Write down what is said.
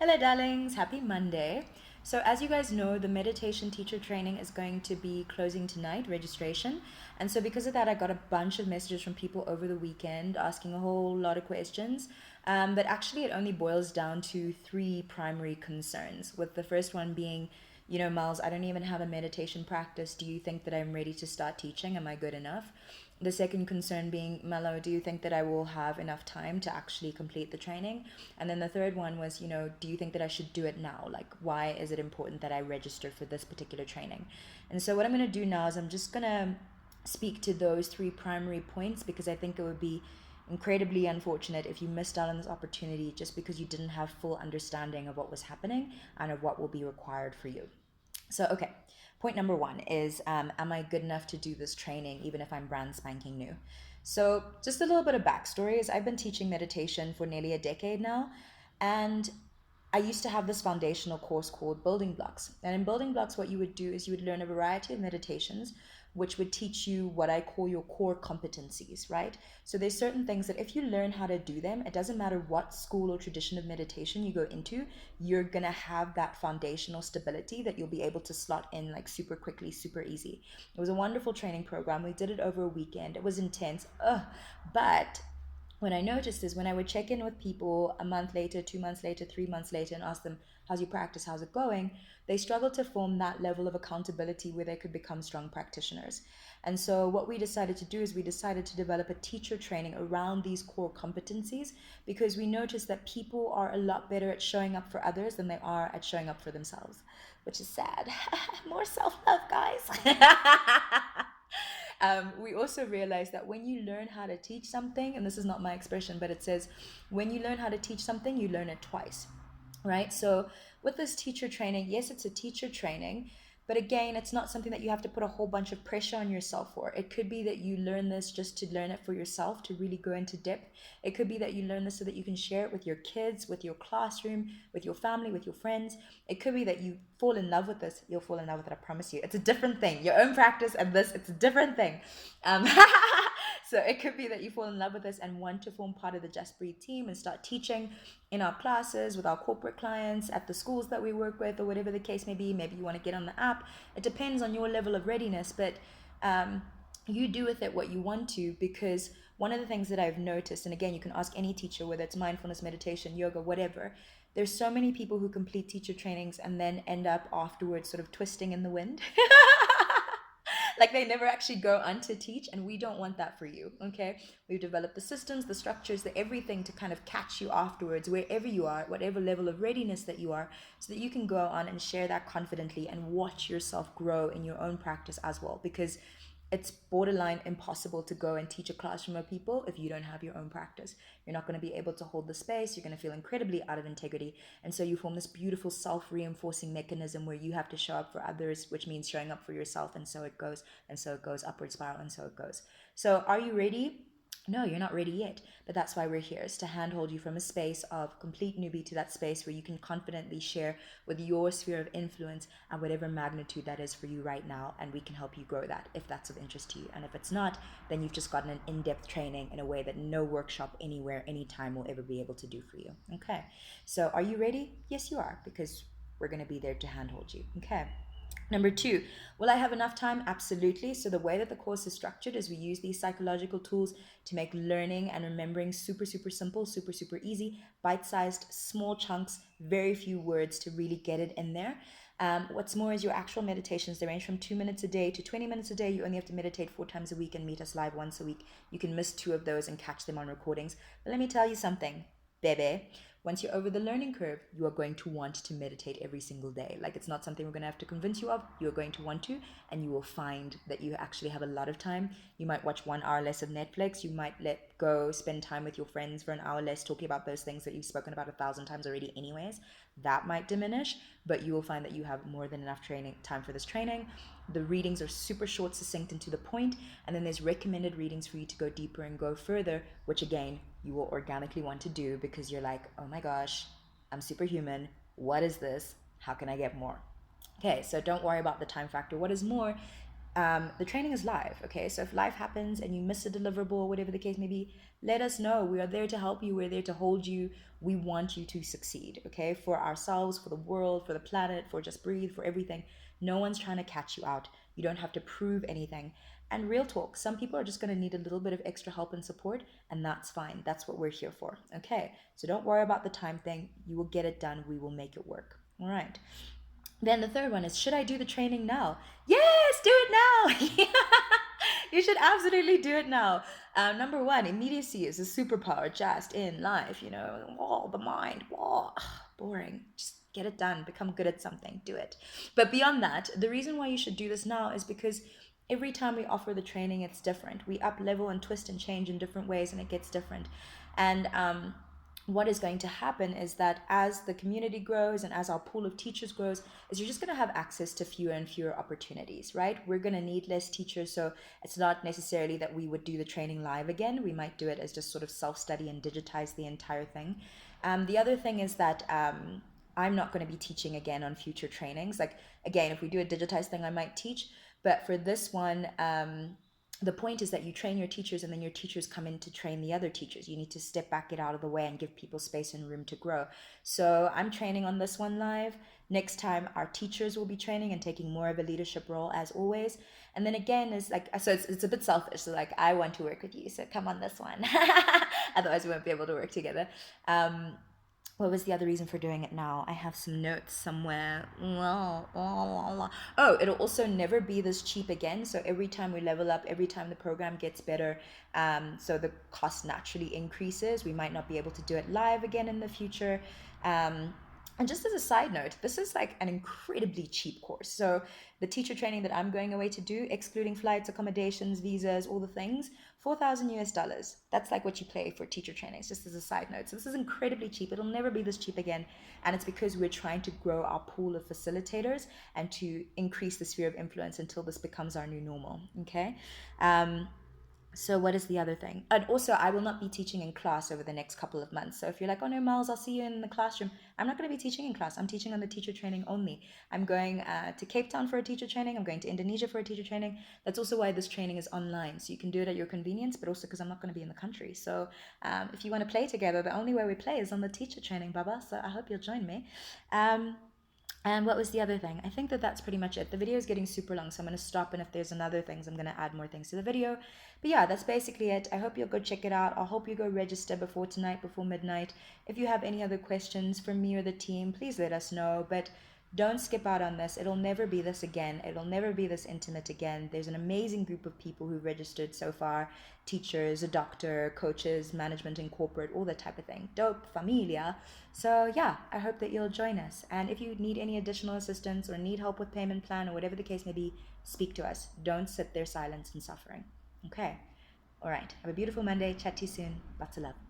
Hello, darlings. Happy Monday. So, as you guys know, the meditation teacher training is going to be closing tonight, registration. And so, because of that, I got a bunch of messages from people over the weekend asking a whole lot of questions. But actually, it only boils down to three primary concerns, with the first one being, Miles, I don't even have a meditation practice. Do you think that I'm ready to start teaching? Am I good enough? The second concern being, Mello, do you think that I will have enough time to actually complete the training? And then the third one was, do you think that I should do it now? Like, why is it important that I register for this particular training? And so, what I'm going to do now is I'm just going to speak to those three primary points because I think it would be incredibly unfortunate if you missed out on this opportunity just because you didn't have full understanding of what was happening and of what will be required for you. So, okay, point number one is am I good enough to do this training even if I'm brand spanking new? So, just a little bit of backstory is I've been teaching meditation for nearly a decade now, and I used to have this foundational course called Building Blocks. And in Building Blocks, what you would do is you would learn a variety of meditations, which would teach you what I call your core competencies, right? So there's certain things that if you learn how to do them, it doesn't matter what school or tradition of meditation you go into, you're gonna have that foundational stability that you'll be able to slot in like super quickly, super easy. It was a wonderful training program. We did it over a weekend. It was intense. But what I noticed is when I would check in with people a month later, 2 months later, 3 months later, and ask them, how's your practice? How's it going? They struggled to form that level of accountability where they could become strong practitioners. And so, what we decided to do is we decided to develop a teacher training around these core competencies because we noticed that people are a lot better at showing up for others than they are at showing up for themselves, which is sad. More self love, guys. We also realize that when you learn how to teach something, and this is not my expression, but it says, when you learn how to teach something, you learn it twice, right? So with this teacher training, yes, it's a teacher training, but again, it's not something that you have to put a whole bunch of pressure on yourself for. It could be that you learn this just to learn it for yourself, to really go into depth. It could be that you learn this so that you can share it with your kids, with your classroom, with your family, with your friends. It could be that you fall in love with this. You'll fall in love with it, I promise you. It's a different thing. Your own practice and this, it's a different thing. Um, so it could be that you fall in love with this and want to form part of the Just Breathe team and start teaching in our classes with our corporate clients at the schools that we work with or whatever the case may be. Maybe you want to get on the app. It depends on your level of readiness, but um, you do with it what you want to, because one of the things that I've noticed, and again, you can ask any teacher, whether it's mindfulness, meditation, yoga, whatever, there's so many people who complete teacher trainings and then end up afterwards sort of twisting in the wind. Like they never actually go on to teach, and we don't want that for you. Okay, we've developed the systems, the structures, the everything to kind of catch you afterwards wherever you are, whatever level of readiness that you are, so that you can go on and share that confidently and watch yourself grow in your own practice as well, because it's borderline impossible to go and teach a classroom of people if you don't have your own practice. You're not going to be able to hold the space. You're going to feel incredibly out of integrity. And so you form this beautiful self reinforcing mechanism where you have to show up for others, which means showing up for yourself. And so it goes, and so it goes, upward spiral, and so it goes. So are you ready? No, you're not ready yet. But that's why we're here, is to handhold you from a space of complete newbie to that space where you can confidently share with your sphere of influence at whatever magnitude that is for you right now. And we can help you grow that if that's of interest to you. And if it's not, then you've just gotten an in depth training in a way that no workshop anywhere, anytime will ever be able to do for you. Okay. So are you ready? Yes, you are, because we're going to be there to handhold you. Okay. Number two, will I have enough time? Absolutely. So, the way that the course is structured is we use these psychological tools to make learning and remembering super, super simple, super, super easy, bite sized, small chunks, very few words to really get it in there. What's more is your actual meditations. They range from 2 minutes a day to 20 minutes a day. You only have to meditate 4 times a week and meet us live once a week. You can miss two of those and catch them on recordings. But let me tell you something, baby. Once you're over the learning curve, you are going to want to meditate every single day. Like, it's not something we're going to have to convince you of. You're going to want to, and you will find that you actually have a lot of time. You might watch 1 hour less of Netflix. You might let go, spend time with your friends for an hour less, talking about those things that you've spoken about 1,000 times already, anyways. That might diminish, but you will find that you have more than enough training time for this training. The readings are super short, succinct, and to the point. And then there's recommended readings for you to go deeper and go further, which again, you will organically want to do because you're like, oh my gosh, I'm superhuman. What is this? How can I get more? Okay, so don't worry about the time factor. What is more the training is live. Okay, so if life happens and you miss a deliverable, whatever the case may be, let us know. We are there to help you. We're there to hold you. We want you to succeed. Okay, for ourselves, for the world, for the planet, for Just Breathe, for everything. No one's trying to catch you out. You don't have to prove anything. And real talk, some people are just going to need a little bit of extra help and support, and that's fine. That's what we're here for. Okay, so don't worry about the time thing. You will get it done. We will make it work. All right. Then the third one is, should I do the training now? Yes, do it now. You should absolutely do it now. Number one, immediacy is a superpower just in life. Oh, the mind, oh, boring. Just get it done. Become good at something. Do it. But beyond that, the reason why you should do this now is because every time we offer the training, it's different. We up level and twist and change in different ways, and it gets different. And what is going to happen is that as the community grows and as our pool of teachers grows, is you're just going to have access to fewer and fewer opportunities, right? We're going to need less teachers, so it's not necessarily that we would do the training live again. We might do it as just sort of self-study and digitize the entire thing. The other thing is that I'm not going to be teaching again on future trainings. Like, again, if we do a digitized thing, I might teach, but for this one, the point is that you train your teachers and then your teachers come in to train the other teachers. You need to step back, get out of the way, and give people space and room to grow. So I'm training on this one live. Next time our teachers will be training and taking more of a leadership role as always. And then again is like, so it's a bit selfish. So like, I want to work with you, so come on this one. Otherwise we won't be able to work together. What was the other reason for doing it now? I have some notes somewhere. Oh, it'll also never be this cheap again. So every time we level up, every time the program gets better, so the cost naturally increases. We might not be able to do it live again in the future. And just as a side note, this is like an incredibly cheap course. So the teacher training that I'm going away to do, excluding flights, accommodations, visas, all the things, $4,000. That's like what you pay for teacher trainings, just as a side note. So this is incredibly cheap. It'll never be this cheap again. And it's because we're trying to grow our pool of facilitators and to increase the sphere of influence until this becomes our new normal. Okay. So what is the other thing? And also, I will not be teaching in class over the next couple of months. So if you're like, oh no, Miles, I'll see you in the classroom. I'm not going to be teaching in class. I'm teaching on the teacher training only. I'm going to Cape Town for a teacher training. I'm going to Indonesia for a teacher training. That's also why this training is online. So you can do it at your convenience, but also because I'm not going to be in the country. So if you want to play together, the only way we play is on the teacher training, Baba. So I hope you'll join me. And what was the other thing? I think that that's pretty much it. The video is getting super long, so I'm going to stop, and if there's another things, I'm going to add more things to the video. But yeah, that's basically it. I hope you'll go check it out. I hope you go register before tonight, before midnight. If you have any other questions for me or the team, please let us know. But don't skip out on this. It'll never be this again. It'll never be this intimate again. There's an amazing group of people who registered so far. Teachers, a doctor, coaches, management and corporate, all that type of thing. Dope, familia. So yeah, I hope that you'll join us. And if you need any additional assistance or need help with payment plan or whatever the case may be, speak to us. Don't sit there silent and suffering. Okay. All right. Have a beautiful Monday. Chat to you soon. Lots of love.